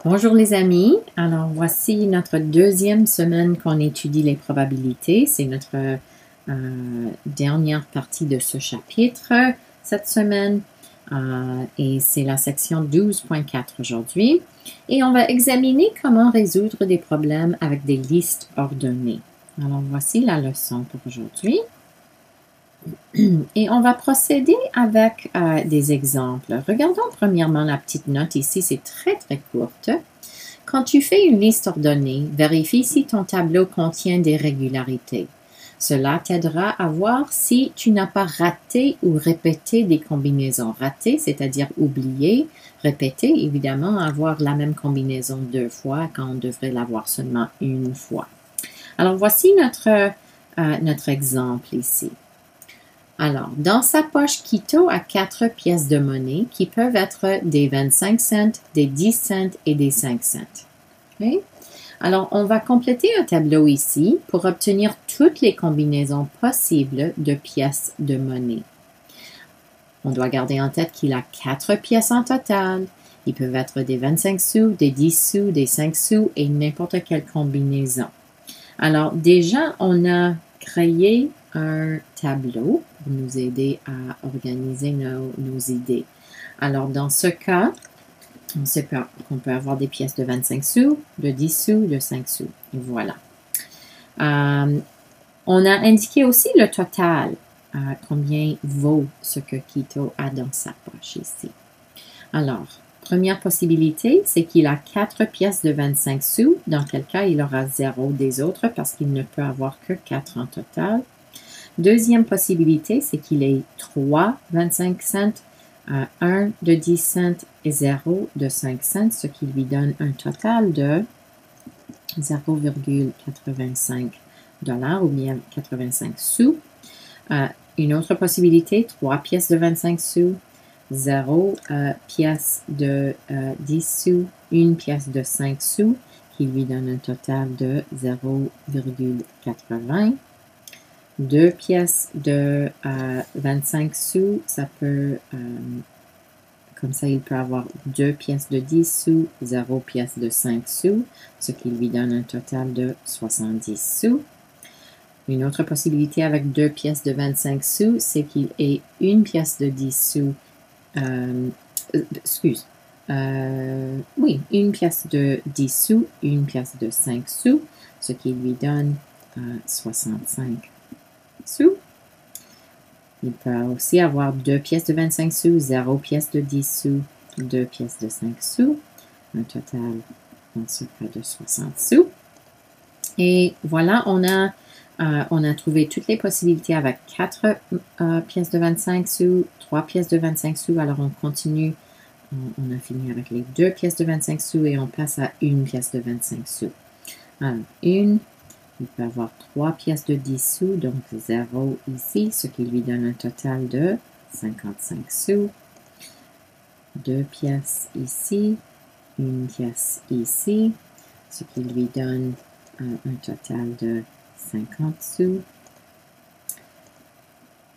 Bonjour les amis, alors voici notre deuxième semaine qu'on étudie les probabilités. C'est notre dernière partie de ce chapitre cette semaine et c'est la section 12.4 aujourd'hui. Et on va examiner comment résoudre des problèmes avec des listes ordonnées. Alors voici la leçon pour aujourd'hui. Et on va procéder avec des exemples. Regardons premièrement la petite note ici, c'est très courte. Quand tu fais une liste ordonnée, vérifie si ton tableau contient des régularités. Cela t'aidera à voir si tu n'as pas raté ou répété des combinaisons. Raté, c'est-à-dire oublié. Répété, évidemment, avoir la même combinaison deux fois quand on devrait l'avoir seulement une fois. Alors, voici notre exemple ici. Alors, dans sa poche, Quito a 4 pièces de monnaie qui peuvent être des 25 cents, des 10 cents et des 5 cents. Okay? Alors, on va compléter un tableau ici pour obtenir toutes les combinaisons possibles de pièces de monnaie. On doit garder en tête qu'il a 4 pièces en total. Ils peuvent être des 25 sous, des 10 sous, des 5 sous et n'importe quelle combinaison. Alors, déjà, on a créé un tableau pour nous aider à organiser nos idées. Alors, dans ce cas, on sait qu'on peut avoir des pièces de 25 sous, de 10 sous, de 5 sous. Et voilà. On a indiqué aussi le total, combien vaut ce que Quito a dans sa poche ici. Alors, première possibilité, c'est qu'il a 4 pièces de 25 sous, dans quel cas il aura 0 des autres parce qu'il ne peut avoir que 4 en total. Deuxième possibilité, c'est qu'il ait 3 25 cents, 1 de 10 cents et 0 de 5 cents, ce qui lui donne un total de 0,85 $ ou bien 85 sous. Une autre possibilité, 3 pièces de 25 sous, 0 pièce de 10 sous, 1 pièce de 5 sous, qui lui donne un total de 0,80. 2 pièces de 25 sous, ça peut, comme ça, il peut avoir 2 pièces de 10 sous, 0 pièce de 5 sous, ce qui lui donne un total de 70 sous. Une autre possibilité avec 2 pièces de 25 sous, c'est qu'il ait 1 pièce de 10 sous, oui, 1 pièce de 10 sous, 1 pièce de 5 sous, ce qui lui donne 65 sous. Il peut aussi avoir 2 pièces de 25 sous, 0 pièce de 10 sous, 2 pièces de 5 sous, un total dans ce cas de 60 sous. Et voilà, on a trouvé toutes les possibilités avec 4 pièces de 25 sous, 3 pièces de 25 sous. Alors on continue, on a fini avec les 2 pièces de 25 sous et on passe à 1 pièce de 25 sous. Alors, il peut avoir 3 pièces de 10 sous, donc 0 ici, ce qui lui donne un total de 55 sous. 2 pièces ici, 1 pièce ici, ce qui lui donne un total de 50 sous.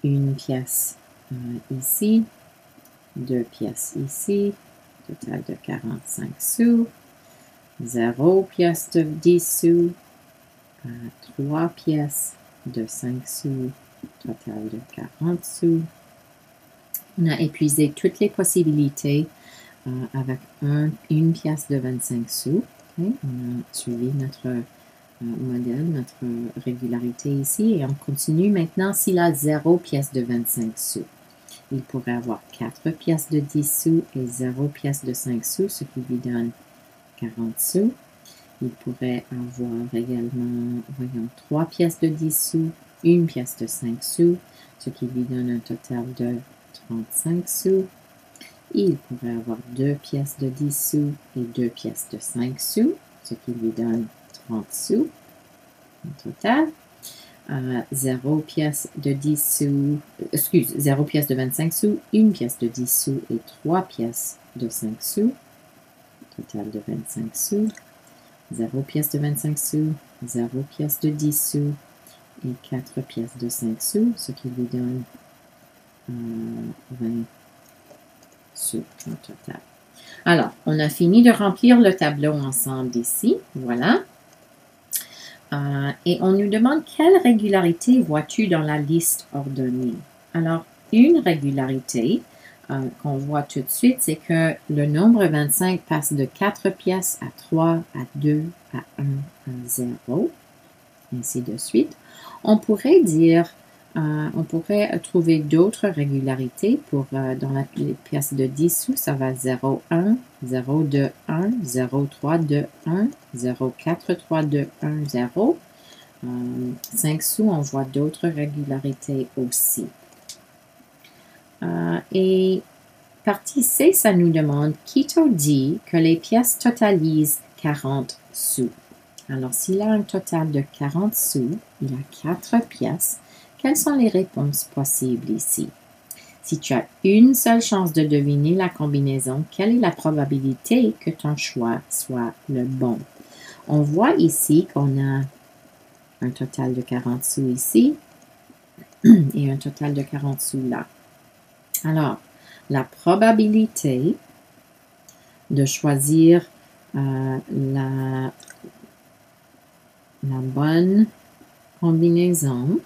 1 pièce ici, 2 pièces ici, total de 45 sous. 0 pièce de 10 sous, 3 pièces de 5 sous, total de 40 sous. On a épuisé toutes les possibilités avec une pièce de 25 sous. Okay. On a suivi notre modèle, notre régularité ici et on continue maintenant s'il a 0 pièce de 25 sous. Il pourrait avoir 4 pièces de 10 sous et 0 pièce de 5 sous, ce qui lui donne 40 sous. Il pourrait avoir également, voyons, 3 pièces de 10 sous, 1 pièce de 5 sous, ce qui lui donne un total de 35 sous. Il pourrait avoir 2 pièces de 10 sous et 2 pièces de 5 sous, ce qui lui donne 30 sous au total. 0 pièce de 10 sous, 0 pièce de 25 sous, 1 pièce de 10 sous et 3 pièces de 5 sous, total de 25 sous. 0 pièce de 25 sous, 0 pièce de 10 sous et 4 pièces de 5 sous, ce qui lui donne 20 sous en total. Alors, on a fini de remplir le tableau ensemble ici. Voilà. Et on nous demande quelle régularité vois-tu dans la liste ordonnée. Alors, une régularité qu'on voit tout de suite, c'est que le nombre 25 passe de 4 pièces à 3, à 2, à 1, à 0, ainsi de suite. On pourrait dire, on pourrait trouver d'autres régularités pour, dans les pièces de 10 sous, ça va 0, 1, 0, 2, 1, 0, 3, 2, 1, 0, 4, 3, 2, 1, 0. 5 sous, on voit d'autres régularités aussi. Et partie C, ça nous demande, Quito dit que les pièces totalisent 40 sous. Alors, s'il a un total de 40 sous, il a 4 pièces. Quelles sont les réponses possibles ici? Si tu as une seule chance de deviner la combinaison, quelle est la probabilité que ton choix soit le bon? On voit ici qu'on a un total de 40 sous ici et un total de 40 sous là. Alors, la probabilité de choisir la bonne combinaison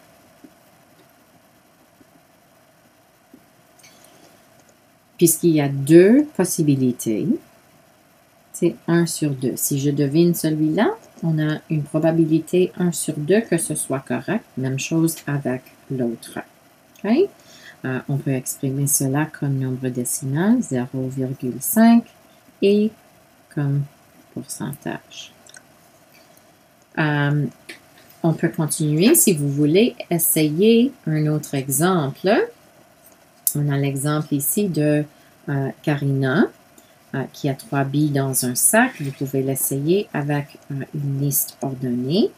puisqu'il y a deux possibilités, c'est 1 sur 2. Si je devine celui-là, on a une probabilité 1 sur 2 que ce soit correct. Même chose avec l'autre. Okay? On peut exprimer cela comme nombre décimal, 0,5 et comme pourcentage. On peut continuer si vous voulez essayer un autre exemple. On a l'exemple ici de Karina qui a 3 billes dans un sac. Vous pouvez l'essayer avec une liste ordonnée.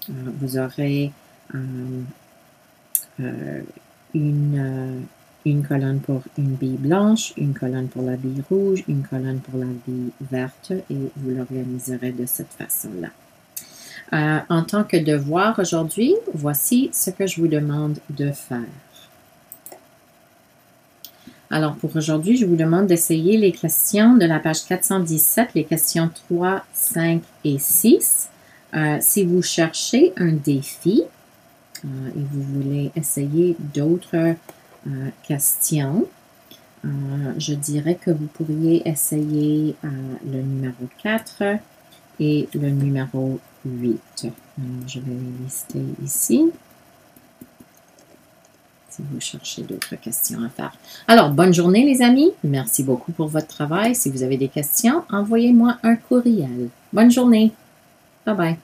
Vous aurez une colonne pour une bille blanche, une colonne pour la bille rouge, une colonne pour la bille verte et vous l'organiserez de cette façon-là. En tant que devoir aujourd'hui, voici ce que je vous demande de faire. Alors, pour aujourd'hui, je vous demande d'essayer les questions de la page 417, les questions 3, 5 et 6. Si vous cherchez un défi et vous voulez essayer d'autres questions, je dirais que vous pourriez essayer le numéro 4 et le numéro 8. Je vais les lister ici. Si vous cherchez d'autres questions à faire. Alors, bonne journée les amis. Merci beaucoup pour votre travail. Si vous avez des questions, envoyez-moi un courriel. Bonne journée. Bye bye.